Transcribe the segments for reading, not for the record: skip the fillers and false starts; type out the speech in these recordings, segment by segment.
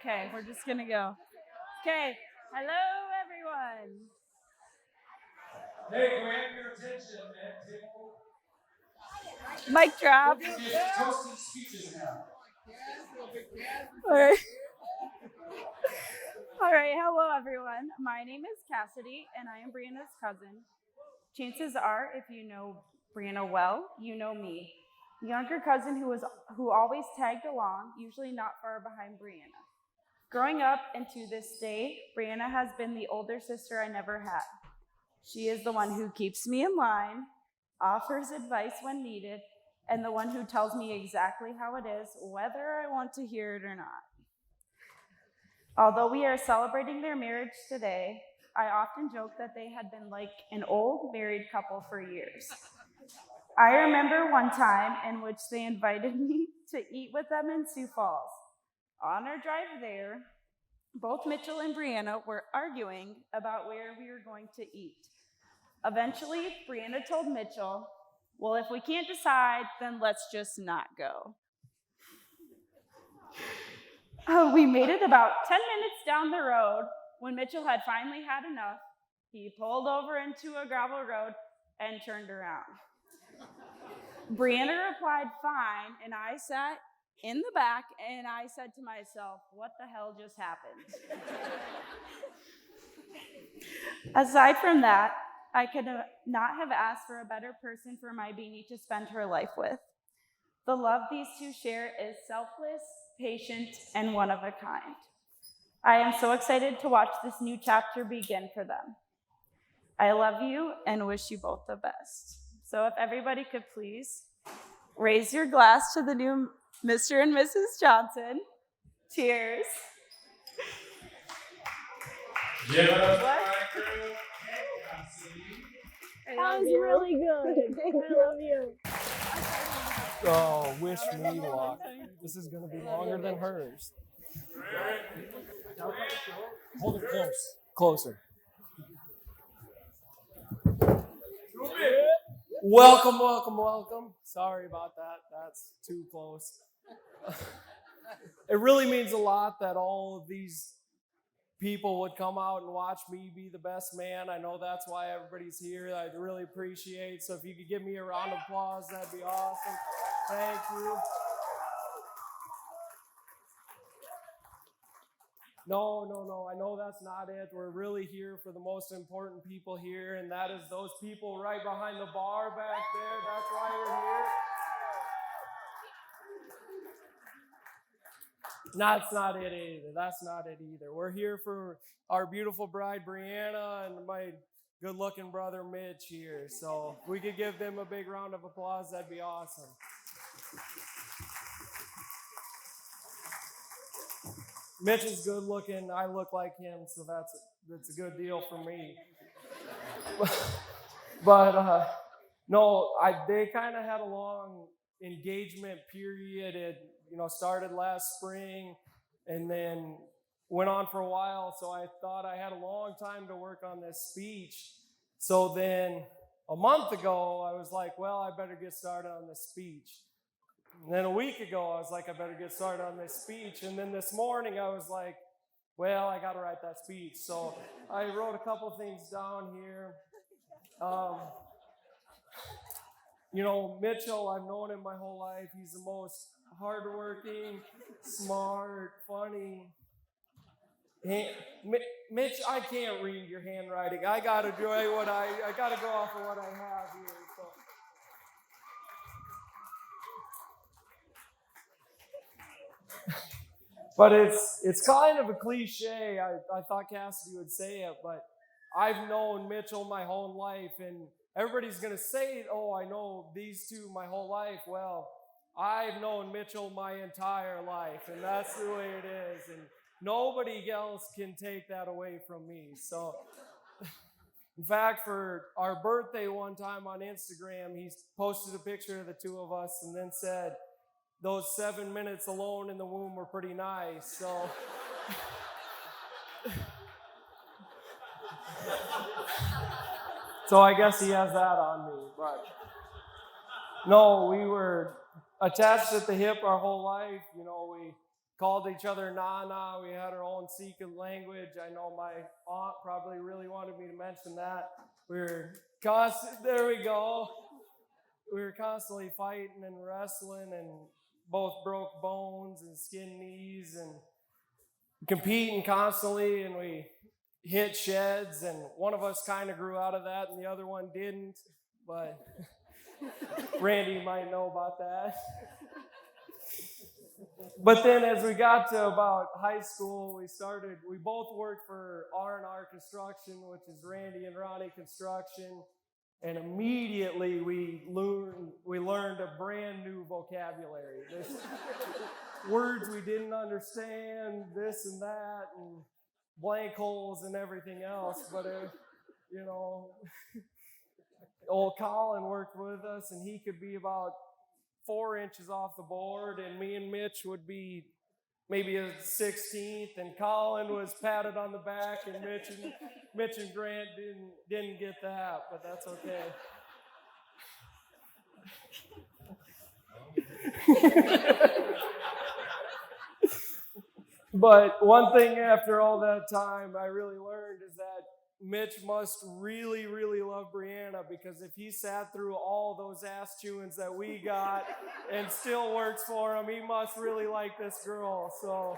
Okay, we're just gonna go. Okay, hello everyone. Hey, can we have your attention at table? Mic drop. We'll do toasted speeches now. All right. All right, hello everyone. My name is Cassidy and I am Brianna's cousin. Chances are, if you know Brianna well, you know me. Younger cousin who always tagged along, usually not far behind Brianna. Growing up and to this day, Brianna has been the older sister I never had. She is the one who keeps me in line, offers advice when needed, and the one who tells me exactly how it is, whether I want to hear it or not. Although we are celebrating their marriage today, I often joke that they had been like an old married couple for years. I remember one time in which they invited me to eat with them in Sioux Falls. On our drive there, both Mitchell and Brianna were arguing about where we were going to eat. Eventually, Brianna told Mitchell, well, if we can't decide, then let's just not go. We made it about 10 minutes down the road when Mitchell had finally had enough. He pulled over into a gravel road and turned around. Brianna replied, fine, and I sat in the back and I said to myself, what the hell just happened? Aside from that, I could not have asked for a better person for my beanie to spend her life with. The love these two share is selfless, patient, and one of a kind. I am so excited to watch this new chapter begin for them. I love you and wish you both the best. So if everybody could please raise your glass to the new Mr. and Mrs. Johnson. Cheers. Give it up What? for my crew. That was really good. I love you. Oh, wish me luck. This is going to be longer than hers. Hold it close. Closer. Welcome, welcome, welcome. Sorry about that. That's too close. It really means a lot that all of these people would come out and watch me be the best man. I know that's why everybody's here. I really appreciate. So if you could give me a round of applause, that'd be awesome. Thank you. No. I know that's not it. We're really here for the most important people here, and that is those people right behind the bar back there. That's why we're here. That's not it either. That's not it either. We're here for our beautiful bride, Brianna, and my good-looking brother, Mitch, here. So if we could give them a big round of applause, that'd be awesome. Mitch is good-looking. I look like him, so that's a good deal for me. But no, they kind of had a long engagement period. It started last spring and then went on for a while. So I thought I had a long time to work on this speech. So then a month ago, I was like, well, I better get started on this speech. And then a week ago, I was like, I better get started on this speech. And then this morning, I was like, well, I got to write that speech. So I wrote a couple things down here. Mitchell, I've known him my whole life. He's the most hardworking, smart, funny. Mitch, I can't read your handwriting. I got to do what I got to go off of what I have here. So. But it's kind of a cliche. I thought Cassidy would say it, but I've known Mitchell my whole life, and everybody's going to say, oh, I know these two my whole life. Well, I've known Mitchell my entire life, and that's the way it is, and nobody else can take that away from me. So, in fact, for our birthday one time on Instagram, he posted a picture of the two of us and then said, those 7 minutes alone in the womb were pretty nice. So, so I guess he has that on me. But no, we were attached at the hip our whole life. called each other Nana. We had our own secret language. I know my aunt probably really wanted me to mention that. There we go. We were constantly fighting and wrestling and both broke bones and skinned knees and competing constantly, and we hit sheds, and one of us kind of grew out of that and the other one didn't, but Randy might know about that. But then as we got to about high school, we both worked for R&R Construction, which is Randy and Ronnie Construction, and immediately we learned a brand new vocabulary. This words we didn't understand, this and that, and blank holes and everything else. But old Colin worked with us, and he could be about 4 inches off the board, and me and Mitch would be maybe a 16th, and Colin was patted on the back, and Mitch and Grant didn't get that, but that's okay. But one thing after all that time I really learned is that Mitch must really, really love Brianna, because if he sat through all those ass chewings that we got and still works for him, he must really like this girl. So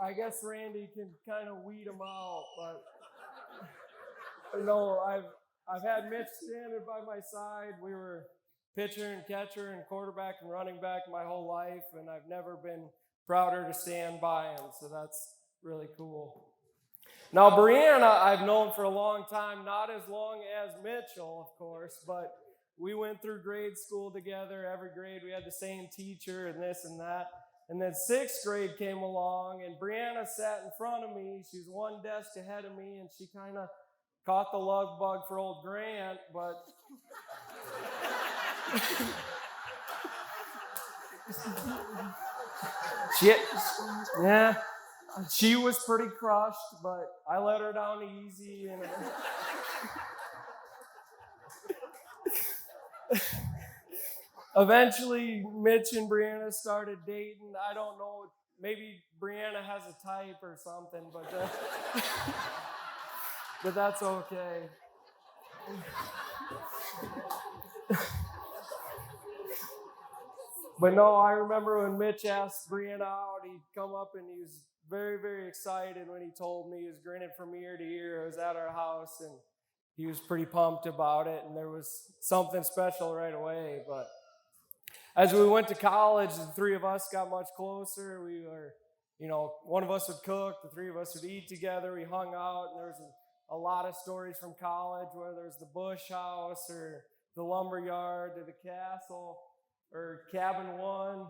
I guess Randy can kind of weed him out, but no, I've had Mitch standing by my side. We were pitcher and catcher and quarterback and running back my whole life, and I've never been prouder to stand by him, so that's really cool. Now, Brianna, I've known for a long time, not as long as Mitchell, of course, but we went through grade school together. Every grade we had the same teacher and this and that. And then 6th grade came along, and Brianna sat in front of me. She was one desk ahead of me, and she kind of caught the love bug for old Grant, but she was pretty crushed, but I let her down easy. And eventually, Mitch and Brianna started dating. I don't know, maybe Brianna has a type or something, but that's okay. But no, I remember when Mitch asked Brianna out, he'd come up and he was very, very excited when he told me. He was grinning from ear to ear. I was at our house, and he was pretty pumped about it, and there was something special right away. But as we went to college, the three of us got much closer. We were, one of us would cook, the three of us would eat together. We hung out, and there was a lot of stories from college, whether it was the Bush House or the lumber yard or the castle or cabin 1.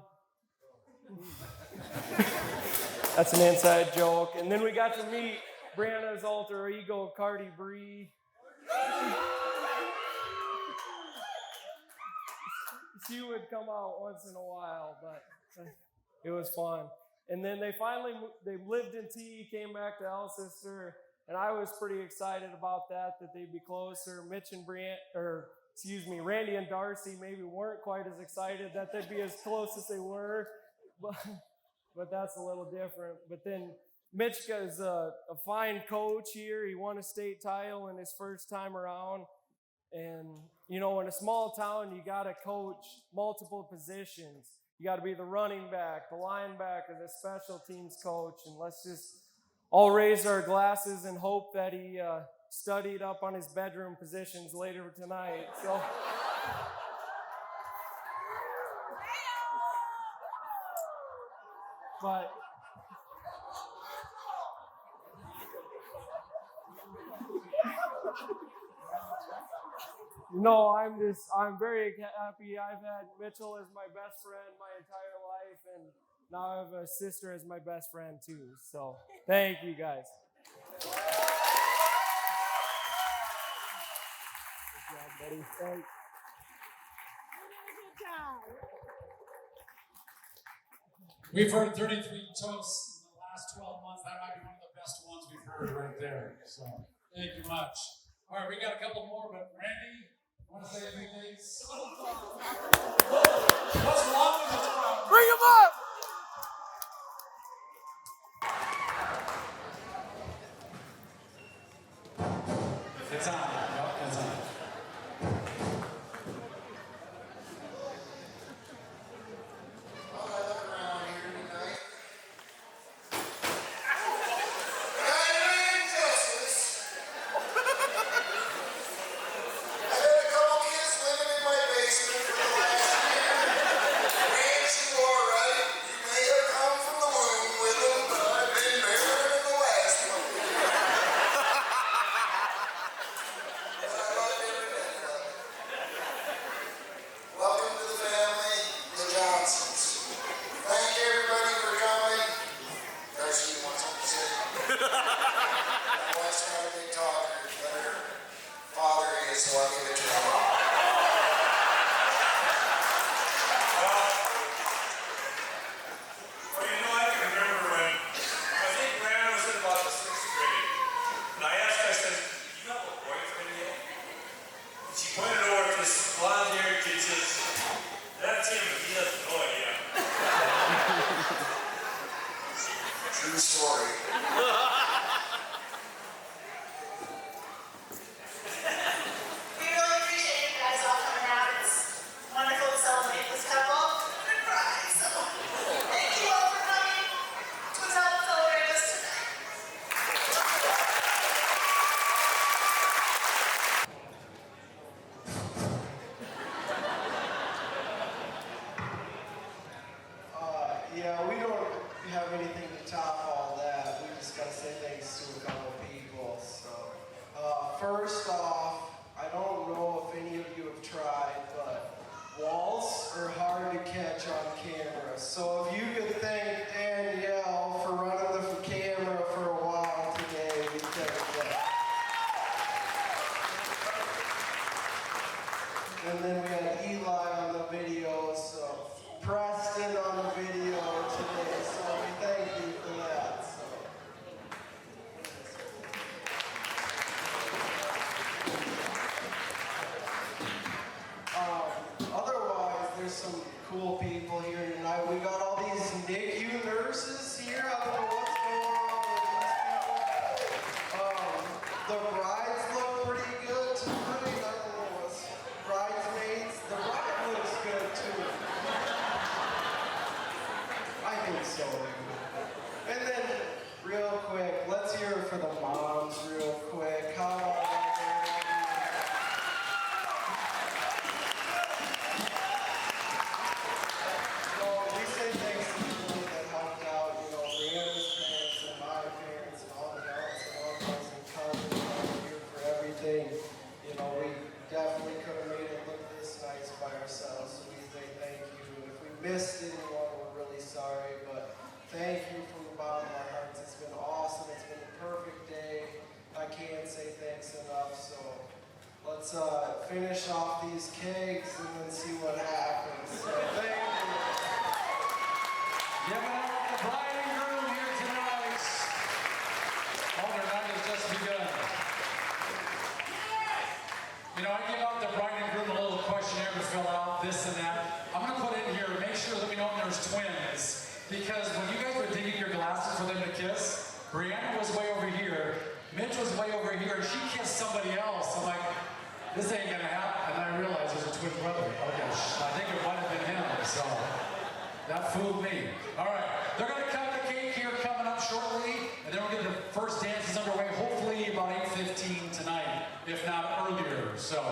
That's an inside joke. And then we got to meet Brianna's alter ego, Cardi Bree. She would come out once in a while, but it was fun. And then they lived in T, came back to Alcester, and I was pretty excited about that they'd be closer. Randy and Darcy maybe weren't quite as excited that they'd be as close as they were, but that's a little different. But then Mitch is a fine coach here. He won a state title in his first time around. And, in a small town, you got to coach multiple positions. You got to be the running back, the linebacker, the special teams coach. And let's just all raise our glasses and hope that he studied up on his bedroom positions later tonight. So, but no, I'm very happy. I've had Mitchell as my best friend my entire life, and now I have a sister as my best friend too. So thank you guys. Good job, buddy. Thanks. We've heard 33 toasts in the last 12 months. That might be one of the best ones we've heard right there. So thank you much. All right, we got a couple more, but Randy, want to say a few things? What's wrong with this crowd? Bring him up! It's on. Yep, it's on. Welcome to the family, the Johnsons. Thank you everybody for coming. Darcy, you want something to say? My wife's not a big talker, but her father is, so I'll give it to her. Well, you know, I can remember when I think Brianna was in about the 6th grade, and I asked her, I said, "You have a boyfriend yet?" And she pointed over to this blonde-haired kid and says, "That's him, but he doesn't know it yet." True story. We really appreciate you guys all coming out. It's wonderful to celebrate this couple and cry. So thank you all for coming to help celebrate us tonight. Yeah, we don't have anything to top all that. We just gotta say thanks to a couple people. So, first off, I don't know if any of you have tried, but walls are hard to catch on camera. So if you could thank Danielle for running the camera for a while today, we thank that. And then we had Eli on the video, so Preston on the video today, so we thank you for that. So. Otherwise, there's some cool people here tonight. We got all these NICU nurses here. I don't know what's going on with these people. The brides look pretty good tonight. I don't know what's bridesmaids. The bride looks good too. I think so. And then, real quick, let's hear it for the moms real quick. How about that? So we say thanks to people that helped out, you know, Brianna's parents and my parents and all the aunts and uncles and cousins out here for everything. You know, we definitely could have made it look this nice by ourselves, so we say thank you. And if we missed anyone, we're really sorry, but thank you from the bottom of our hearts. It's been awesome. It's been a perfect day. I can't say thanks enough, so let's finish off these kegs and then see what happens. So thank you. Give it up for the bride and groom here tonight. Oh, their night has just begun. You know, I give out the bride and groom a little questionnaire to fill out, this and that. I'm going to put in here, make sure that we know there's twins. Because when you guys were digging your glasses for them to kiss, Brianna was way over here, Mitch was way over here, and she kissed somebody else. I'm like, this ain't going to happen. And I realized there's a twin brother. Okay, I think it might have been him, so that fooled me. All right, they're going to cut the cake here coming up shortly, and then we'll get the first dances underway, hopefully about 8:15 tonight, if not earlier. So.